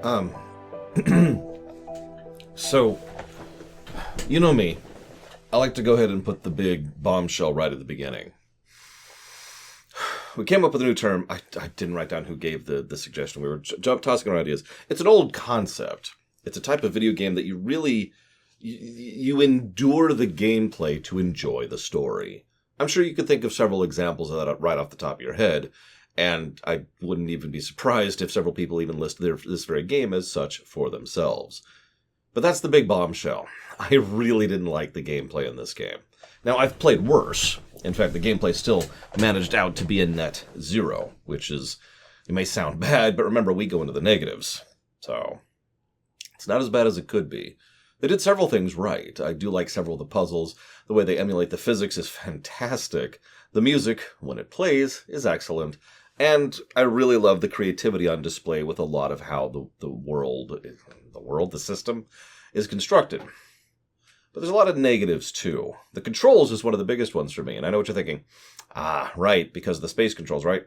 Um, so, you know me. I like to go ahead and put the big bombshell right at the beginning. We came up with a new term. I didn't write down who gave the suggestion. We were tossing around ideas. It's an old concept. It's a type of video game that you really... You endure the gameplay to enjoy the story. I'm sure you could think of several examples of that right off the top of your head, and I wouldn't even be surprised if several people even list this very game as such for themselves. But that's the big bombshell. I really didn't like the gameplay in this game. Now, I've played worse. In fact, the gameplay still managed out to be a net 0, which is, it may sound bad, but remember, we go into the negatives. So, it's not as bad as it could be. They did several things right. I do like several of the puzzles. The way they emulate the physics is fantastic. The music, when it plays, is excellent. And I really love the creativity on display with a lot of how the system, is constructed. But there's a lot of negatives, too. The controls is one of the biggest ones for me, and I know what you're thinking. Ah, right, because of the space controls, right?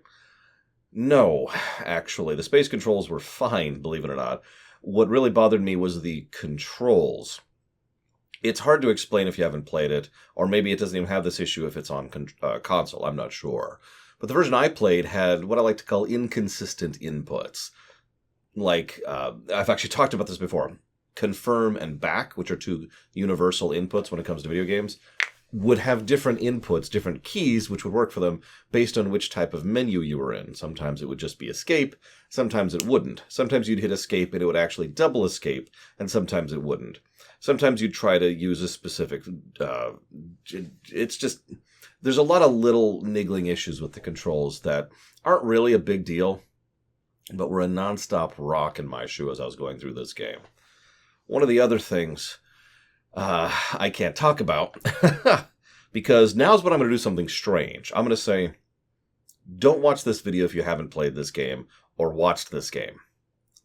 No, actually, the space controls were fine, believe it or not. What really bothered me was the controls. It's hard to explain if you haven't played it, or maybe it doesn't even have this issue if it's on console, I'm not sure. But the version I played had what I like to call inconsistent inputs. Like, I've actually talked about this before. Confirm and back, which are two universal inputs when it comes to video games, would have different inputs, different keys, which would work for them based on which type of menu you were in. Sometimes it would just be escape, sometimes it wouldn't. Sometimes you'd hit escape and it would actually double escape, and sometimes it wouldn't. Sometimes you'd try to use a specific... it's just... There's a lot of little niggling issues with the controls that aren't really a big deal, but were a nonstop rock in my shoe as I was going through this game. One of the other things I can't talk about, because now's when I'm going to do something strange. I'm going to say, don't watch this video if you haven't played this game or watched this game.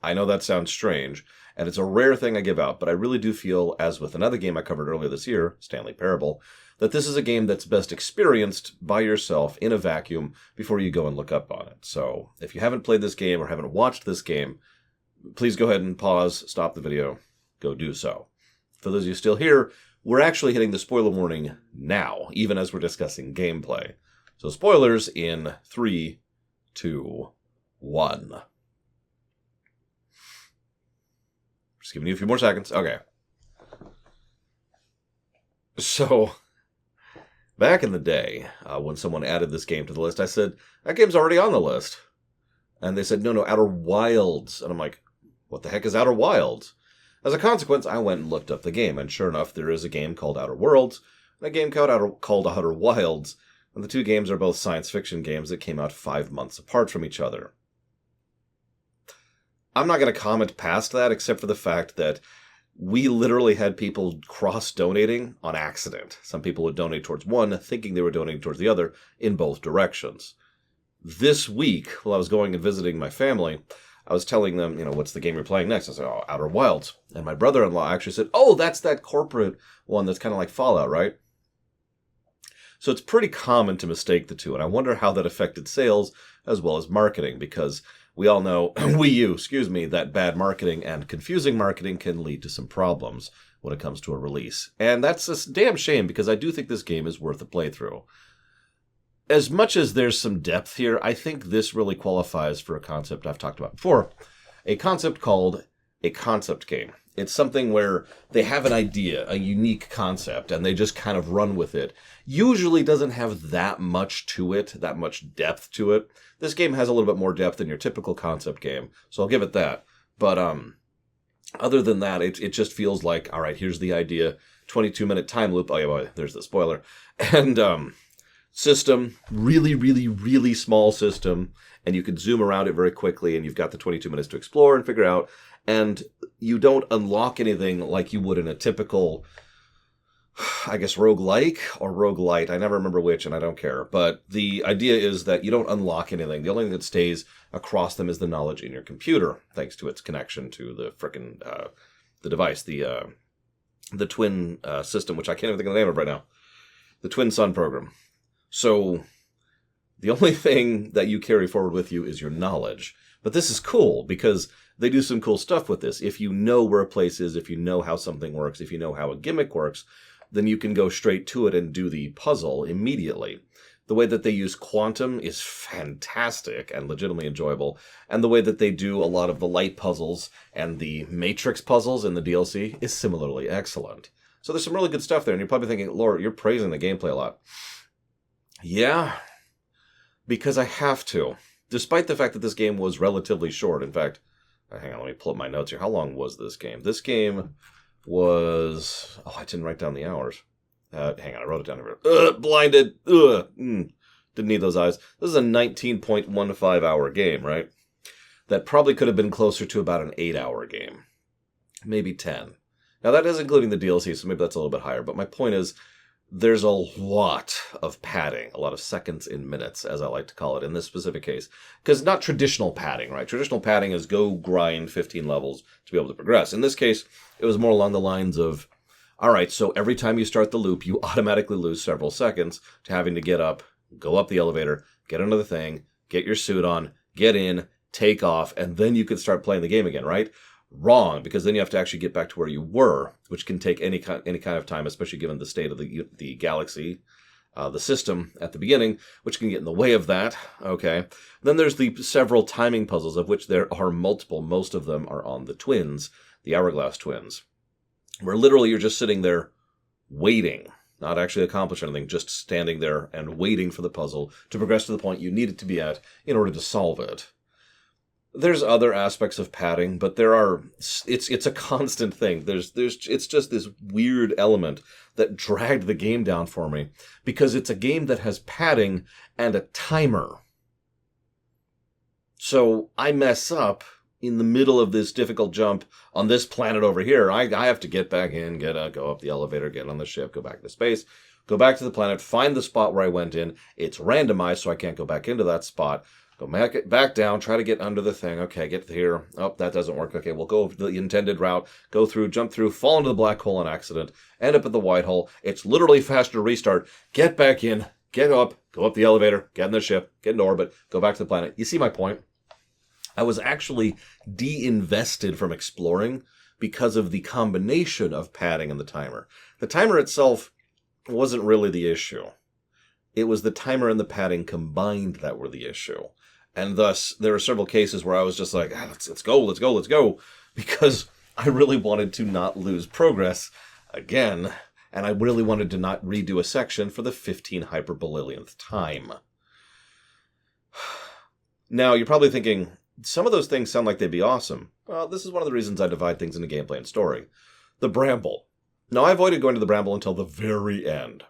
I know that sounds strange, and it's a rare thing I give out, but I really do feel, as with another game I covered earlier this year, Stanley Parable, that this is a game that's best experienced by yourself in a vacuum before you go and look up on it. So if you haven't played this game or haven't watched this game, please go ahead and pause, stop the video, go do so. For those of you still here, we're actually hitting the spoiler warning now, even as we're discussing gameplay. So spoilers in 3, 2, 1. Just giving you a few more seconds. Okay. So, back in the day, when someone added this game to the list, I said, that game's already on the list. And they said, no, Outer Wilds. And I'm like, what the heck is Outer Wilds? As a consequence, I went and looked up the game, and sure enough, there is a game called Outer Worlds, and a game called Outer Wilds, and the two games are both science fiction games that came out 5 months apart from each other. I'm not going to comment past that, except for the fact that we literally had people cross-donating on accident. Some people would donate towards one, thinking they were donating towards the other, in both directions. This week, while I was going and visiting my family, I was telling them, what's the game you're playing next? I said, Outer Wilds. And my brother-in-law actually said, oh, that's that corporate one that's kind of like Fallout, right? So it's pretty common to mistake the two, and I wonder how that affected sales as well as marketing, because we all know, that bad marketing and confusing marketing can lead to some problems when it comes to a release. And that's a damn shame, because I do think this game is worth a playthrough. As much as there's some depth here, I think this really qualifies for a concept I've talked about before. A concept called a concept game. It's something where they have an idea, a unique concept, and they just kind of run with it. Usually doesn't have that much to it, that much depth to it. This game has a little bit more depth than your typical concept game, so I'll give it that. But other than that, it just feels like, all right, here's the idea, 22-minute time loop. Oh yeah, boy, there's the spoiler. And system, really, really, really small system, and you can zoom around it very quickly, and you've got the 22 minutes to explore and figure out, and you don't unlock anything like you would in a typical, I guess, roguelike or roguelite. I never remember which, and I don't care. But the idea is that you don't unlock anything. The only thing that stays across them is the knowledge in your computer, thanks to its connection to the frickin' the device, the twin system, which I can't even think of the name of right now. The Twin Sun program. So the only thing that you carry forward with you is your knowledge. But this is cool because they do some cool stuff with this. If you know where a place is, if you know how something works, if you know how a gimmick works, then you can go straight to it and do the puzzle immediately. The way that they use quantum is fantastic and legitimately enjoyable. And the way that they do a lot of the light puzzles and the matrix puzzles in the DLC is similarly excellent. So there's some really good stuff there. And you're probably thinking, Laura, you're praising the gameplay a lot. Yeah, because I have to. Despite the fact that this game was relatively short. In fact, hang on, let me pull up my notes here. How long was this game? This game was... Oh, I didn't write down the hours. Hang on, I wrote it down here. Blinded. Didn't need those eyes. This is a 19.15 hour game, right? That probably could have been closer to about an 8-hour game. Maybe 10. Now, that is including the DLC, so maybe that's a little bit higher. But my point is, there's a lot of padding, a lot of seconds in minutes, as I like to call it in this specific case. Because not traditional padding, right? Traditional padding is go grind 15 levels to be able to progress. In this case, it was more along the lines of, all right, so every time you start the loop, you automatically lose several seconds to having to get up, go up the elevator, get under the thing, get your suit on, get in, take off, and then you could start playing the game again, right? Wrong, because then you have to actually get back to where you were, which can take any kind of time, especially given the state of the galaxy, the system at the beginning, which can get in the way of that. Okay. Then there's the several timing puzzles, of which there are multiple. Most of them are on the twins, the Hourglass twins, where literally you're just sitting there waiting, not actually accomplish anything, just standing there and waiting for the puzzle to progress to the point you need it to be at in order to solve it. There's other aspects of padding, but it's a constant thing. It's just this weird element that dragged the game down for me because it's a game that has padding and a timer. So I mess up in the middle of this difficult jump on this planet over here. I have to get back in, go up the elevator, get on the ship, go back to space, go back to the planet, find the spot where I went in. It's randomized, so I can't go back into that spot. Go back down, try to get under the thing. Okay, get here. Oh, that doesn't work. Okay, we'll go the intended route, go through, jump through, fall into the black hole on accident, end up at the white hole. It's literally faster to restart. Get back in, get up, go up the elevator, get in the ship, get into orbit, go back to the planet. You see my point? I was actually de-invested from exploring because of the combination of padding and the timer. The timer itself wasn't really the issue. It was the timer and the padding combined that were the issue. And thus, there were several cases where I was just like, let's go, because I really wanted to not lose progress again, and I really wanted to not redo a section for the 15 hyperbillionth time. Now, you're probably thinking, some of those things sound like they'd be awesome. Well, this is one of the reasons I divide things into gameplay and story. The Bramble. Now, I avoided going to the Bramble until the very end.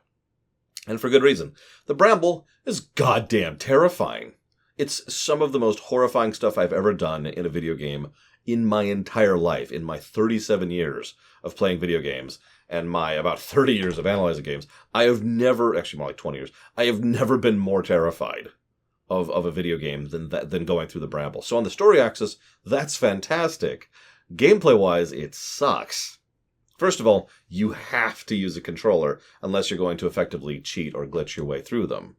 And for good reason. The Bramble is goddamn terrifying. It's some of the most horrifying stuff I've ever done in a video game in my entire life, in my 37 years of playing video games, and my about 30 years of analyzing games. I have never, actually more like 20 years, I have never been more terrified of a video game than going through the Bramble. So on the story axis, that's fantastic. Gameplay-wise, it sucks. First of all, you have to use a controller unless you're going to effectively cheat or glitch your way through them,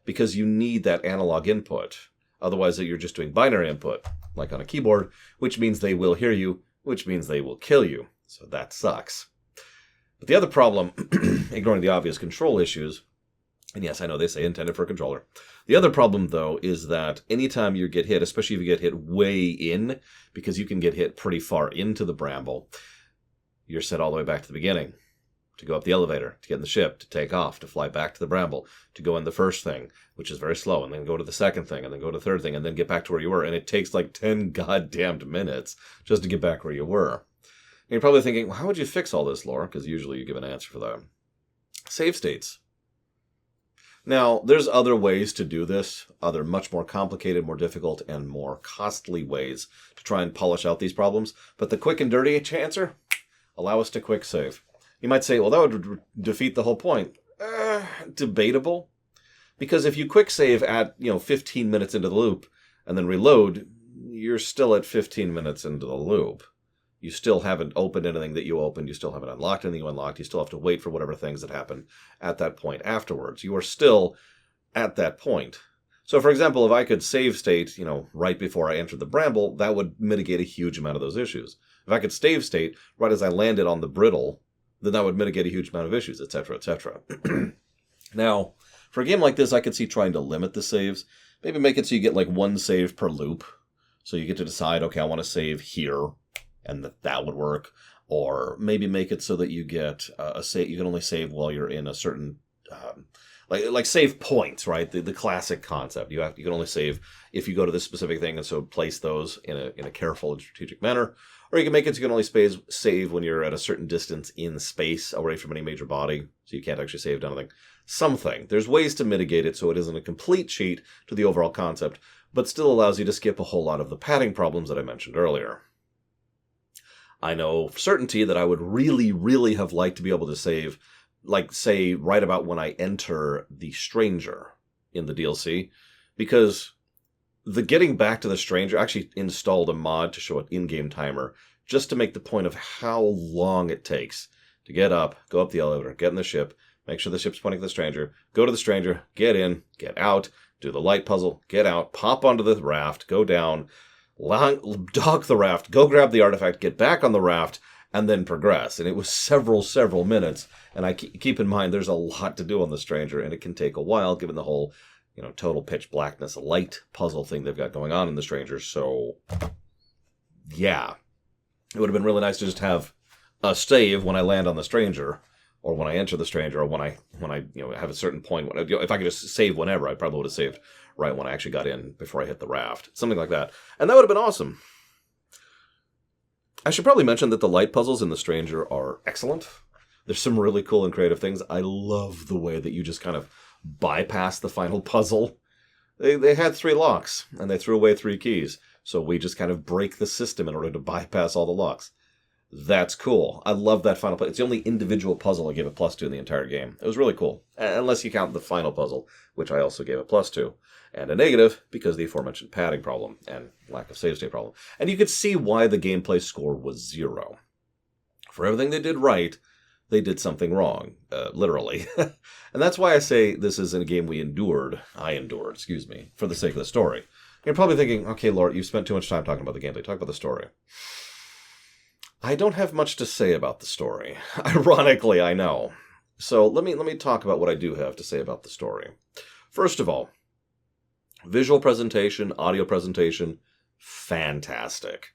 because you need that analog input. Otherwise, you're just doing binary input, like on a keyboard, which means they will hear you, which means they will kill you. So that sucks. But the other problem, ignoring the obvious control issues, and yes, I know they say intended for a controller. The other problem, though, is that anytime you get hit, especially if you get hit way in, because you can get hit pretty far into the Bramble, you're set all the way back to the beginning. To go up the elevator, to get in the ship, to take off, to fly back to the Bramble, to go in the first thing, which is very slow, and then go to the second thing, and then go to the third thing, and then get back to where you were. And it takes like 10 goddamned minutes just to get back where you were. And you're probably thinking, well, how would you fix all this, Laura? Because usually you give an answer for that. Save states. Now, there's other ways to do this, other much more complicated, more difficult, and more costly ways to try and polish out these problems. But the quick and dirty answer? Allow us to quick save. You might say, well, that would defeat the whole point. Debatable. Because if you quick save at 15 minutes into the loop and then reload, you're still at 15 minutes into the loop. You still haven't opened anything that you opened. You still haven't unlocked anything you unlocked. You still have to wait for whatever things that happen at that point afterwards. You are still at that point. So, for example, if I could save state, right before I entered the bramble, that would mitigate a huge amount of those issues. If I could save state right as I landed on the brittle, then that would mitigate a huge amount of issues, etc., etc. Now, for a game like this, I could see trying to limit the saves. Maybe make it so you get like one save per loop. So you get to decide, okay, I want to save here, and that would work. Or maybe make it so that you get a save. You can only save while you're in a certain, like save points, right? The classic concept. You can only save if you go to this specific thing, and so place those in a careful and strategic manner. Or you can make it so you can only save when you're at a certain distance in space away from any major body, so you can't actually save anything. Something. There's ways to mitigate it so it isn't a complete cheat to the overall concept, but still allows you to skip a whole lot of the padding problems that I mentioned earlier. I know for certainty that I would really, really have liked to be able to save, like, say, right about when I enter the Stranger in the DLC, because the getting back to the Stranger, I actually installed a mod to show an in-game timer, just to make the point of how long it takes to get up, go up the elevator, get in the ship, make sure the ship's pointing at the Stranger, go to the Stranger, get in, get out, do the light puzzle, get out, pop onto the raft, go down, dock the raft, go grab the artifact, get back on the raft, and then progress. And it was several minutes. And I keep in mind there's a lot to do on the Stranger, and it can take a while given the whole, total pitch blackness light puzzle thing they've got going on in the Stranger. So, yeah, it would have been really nice to just have a save when I land on the Stranger, or when I enter the Stranger, or when I have a certain point. If I could just save whenever, I probably would have saved right when I actually got in before I hit the raft. Something like that. And that would have been awesome. I should probably mention that the light puzzles in the Stranger are excellent. There's some really cool and creative things. I love the way that you just kind of bypass the final puzzle. They had 3 locks, and they threw away 3 keys. So we just kind of break the system in order to bypass all the locks. That's cool. I love that final puzzle. It's the only individual puzzle I gave a +2 in the entire game. It was really cool. Unless you count the final puzzle, which I also gave a +2. And a negative, because of the aforementioned padding problem and lack of save state problem. And you could see why the gameplay score was 0. For everything they did right, they did something wrong. Literally. And that's why I say this isn't a game I endured, for the sake of the story. You're probably thinking, okay, Lord, you've spent too much time talking about the gameplay. Talk about the story. I don't have much to say about the story. Ironically, I know. So let me talk about what I do have to say about the story. First of all, visual presentation, audio presentation, fantastic.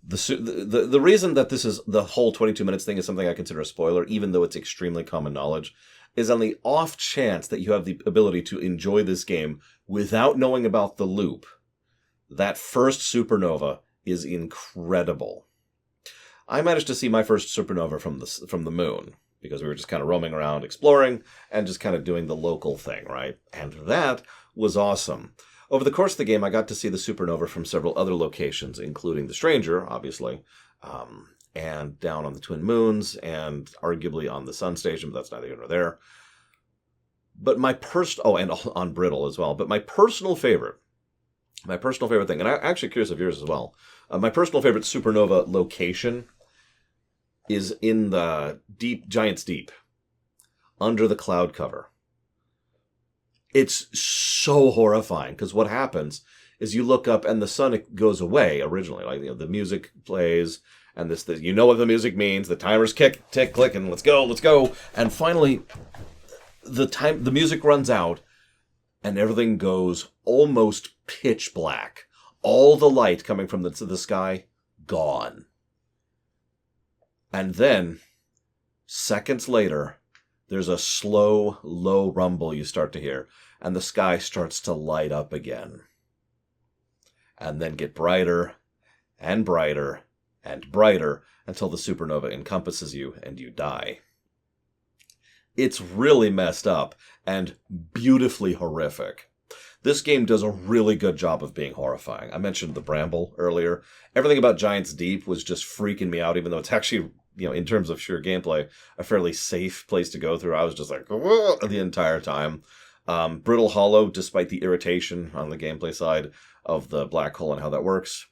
The reason that this is the whole 22 minutes thing is something I consider a spoiler, even though it's extremely common knowledge, is on the off chance that you have the ability to enjoy this game without knowing about the loop. That first supernova is incredible. I managed to see my first supernova from the moon, because we were just kind of roaming around, exploring, and just kind of doing the local thing, right? And that was awesome. Over the course of the game, I got to see the supernova from several other locations, including the Stranger, obviously, and down on the Twin Moons, and arguably on the Sun Station, but that's neither here nor there. But and on Brittle as well. But my personal favorite thing, and I'm actually curious of yours as well, my personal favorite supernova location is in the Giant's Deep, under the cloud cover. It's so horrifying, because what happens is you look up and the sun goes away originally. Like, the music plays, and this you know what the music means. The timers tick, click, and let's go. And finally, the music runs out, and everything goes almost pitch black. All the light coming from the sky, gone. And then, seconds later, there's a slow, low rumble you start to hear, and the sky starts to light up again. And then get brighter, and brighter, and brighter, until the supernova encompasses you, and you die. It's really messed up, and beautifully horrific. This game does a really good job of being horrifying. I mentioned the bramble earlier. Everything about Giant's Deep was just freaking me out, even though it's actually, in terms of sheer gameplay, a fairly safe place to go through. I was just like, whoa, the entire time. Brittle Hollow, despite the irritation on the gameplay side of the black hole and how that works,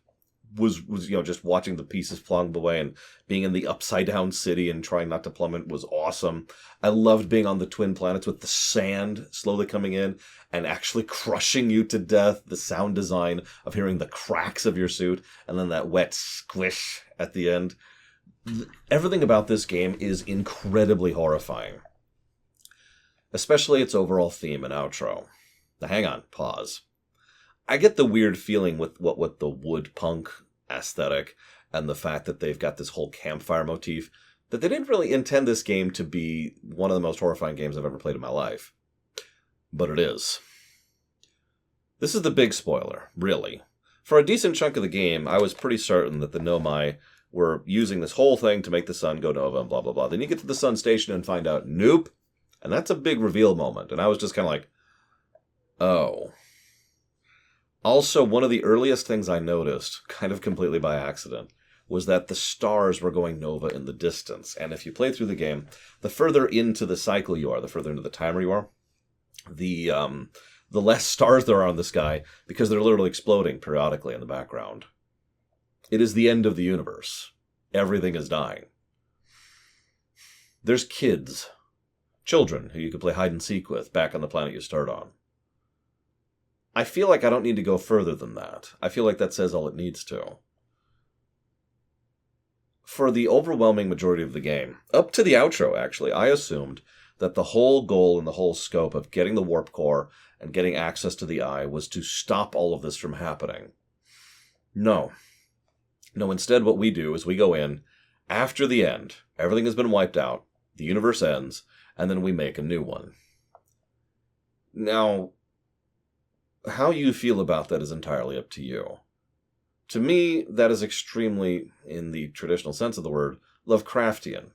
was just watching the pieces plummet away and being in the upside down city and trying not to plummet was awesome. I loved being on the twin planets with the sand slowly coming in and actually crushing you to death. The sound design of hearing the cracks of your suit and then that wet squish at the end. Everything about this game is incredibly horrifying. Especially its overall theme and outro. Now hang on, pause. I get the weird feeling with the wood punk aesthetic and the fact that they've got this whole campfire motif that they didn't really intend this game to be one of the most horrifying games I've ever played in my life. But it is. This is the big spoiler, really. For a decent chunk of the game, I was pretty certain that the Nomai were using this whole thing to make the sun go nova and blah, blah, blah. Then you get to the sun station and find out, nope. And that's a big reveal moment. And I was just kind of like, oh. Also, one of the earliest things I noticed, kind of completely by accident, was that the stars were going nova in the distance. And if you play through the game, the further into the cycle you are, the further into the timer you are, the less stars there are in the sky because they're literally exploding periodically in the background. It is the end of the universe. Everything is dying. There's children who you could play hide and seek with back on the planet you start on. I feel like I don't need to go further than that. I feel like that says all it needs to. For the overwhelming majority of the game, up to the outro actually, I assumed that the whole goal and the whole scope of getting the warp core and getting access to the eye was to stop all of this from happening. No, instead what we do is we go in, after the end, everything has been wiped out, the universe ends, and then we make a new one. Now, how you feel about that is entirely up to you. To me, that is extremely, in the traditional sense of the word, Lovecraftian.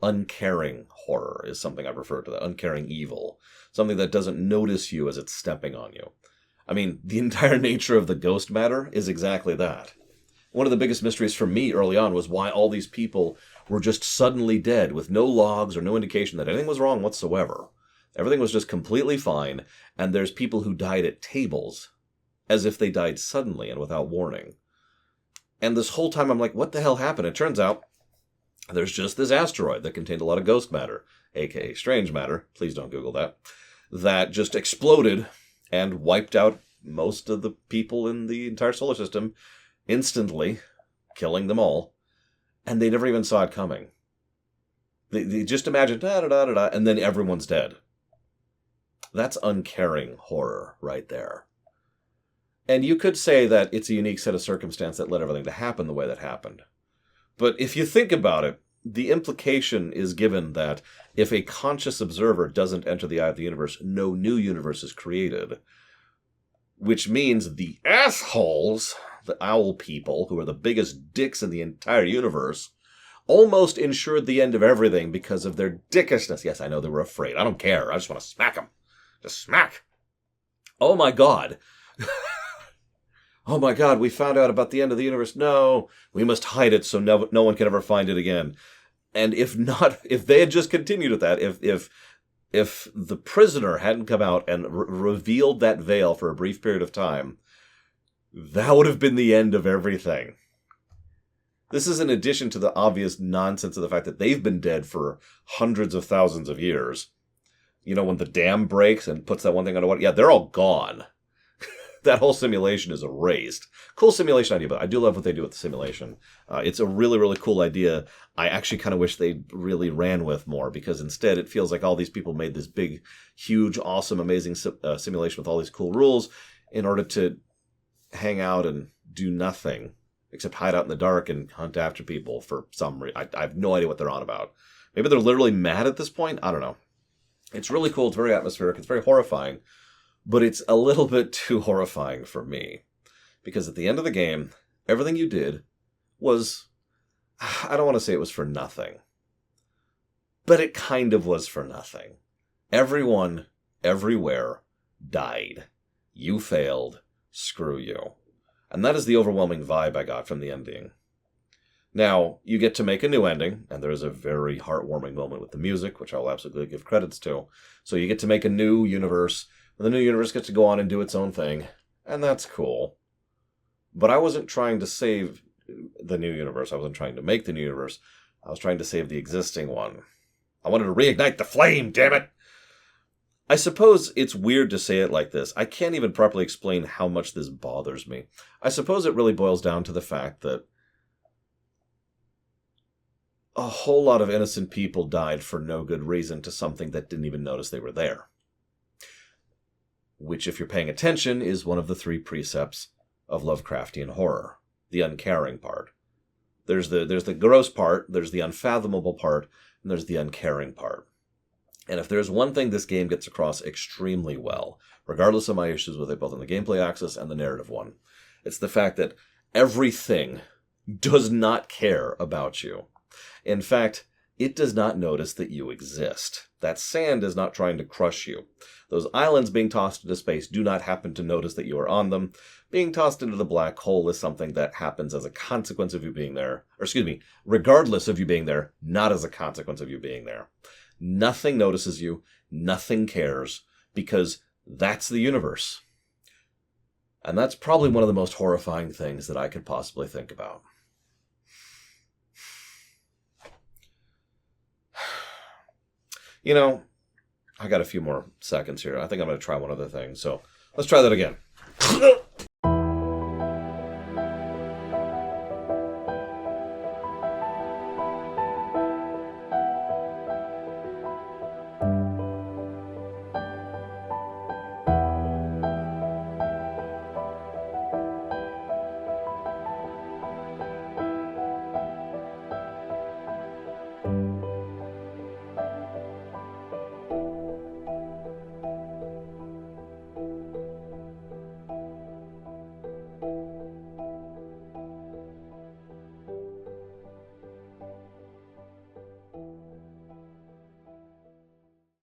Uncaring horror is something I refer to that. Uncaring evil. Something that doesn't notice you as it's stepping on you. I mean, the entire nature of the ghost matter is exactly that. One of the biggest mysteries for me early on was why all these people were just suddenly dead with no logs or no indication that anything was wrong whatsoever. Everything was just completely fine, and there's people who died at tables as if they died suddenly and without warning. And this whole time I'm like, what the hell happened? It turns out there's just this asteroid that contained a lot of ghost matter, aka strange matter, please don't Google that just exploded and wiped out most of the people in the entire solar system instantly, killing them all, and they never even saw it coming. They just imagined, da-da-da-da-da, and then everyone's dead. That's uncaring horror right there. And you could say that it's a unique set of circumstance that led everything to happen the way that happened. But if you think about it, the implication is given that if a conscious observer doesn't enter the eye of the universe, no new universe is created. Which means the assholes, the owl people, who are the biggest dicks in the entire universe, almost ensured the end of everything because of their dickishness. Yes, I know they were afraid. I don't care. I just want to smack them. Just smack. Oh my God. Oh my God, we found out about the end of the universe. No, we must hide it so no one can ever find it again. And if they had just continued with that, if the prisoner hadn't come out and revealed that veil for a brief period of time, that would have been the end of everything. This is in addition to the obvious nonsense of the fact that they've been dead for hundreds of thousands of years. You know, when the dam breaks and puts that one thing underwater, yeah, they're all gone. That whole simulation is erased. Cool simulation idea, but I do love what they do with the simulation. It's a really, really cool idea. I actually kind of wish they really ran with more, because instead it feels like all these people made this big, huge, awesome, amazing simulation with all these cool rules in order to hang out and do nothing except hide out in the dark and hunt after people for some reason. I have no idea what they're on about. Maybe they're literally mad at this point? I don't know. It's really cool. It's very atmospheric. It's very horrifying. But it's a little bit too horrifying for me. Because at the end of the game, everything you did was, I don't want to say it was for nothing. But it kind of was for nothing. Everyone, everywhere, died. You failed. Screw you. And that is the overwhelming vibe I got from the ending. Now, you get to make a new ending, and there is a very heartwarming moment with the music, which I'll absolutely give credits to. So you get to make a new universe, and the new universe gets to go on and do its own thing, and that's cool. But I wasn't trying to save the new universe. I wasn't trying to make the new universe. I was trying to save the existing one. I wanted to reignite the flame, damn it! I suppose it's weird to say it like this. I can't even properly explain how much this bothers me. I suppose it really boils down to the fact that a whole lot of innocent people died for no good reason to something that didn't even notice they were there. Which, if you're paying attention, is one of the 3 precepts of Lovecraftian horror. The uncaring part. There's the gross part, there's the unfathomable part, and there's the uncaring part. And if there's one thing this game gets across extremely well, regardless of my issues with it, both on the gameplay axis and the narrative one, it's the fact that everything does not care about you. In fact, it does not notice that you exist. That sand is not trying to crush you. Those islands being tossed into space do not happen to notice that you are on them. Being tossed into the black hole is something that happens as a consequence of you being there. Or excuse me, regardless of you being there, not as a consequence of you being there. Nothing notices you, nothing cares, because that's the universe. And that's probably one of the most horrifying things that I could possibly think about. You know, I got a few more seconds here. I think I'm going to try one other thing. So let's try that again.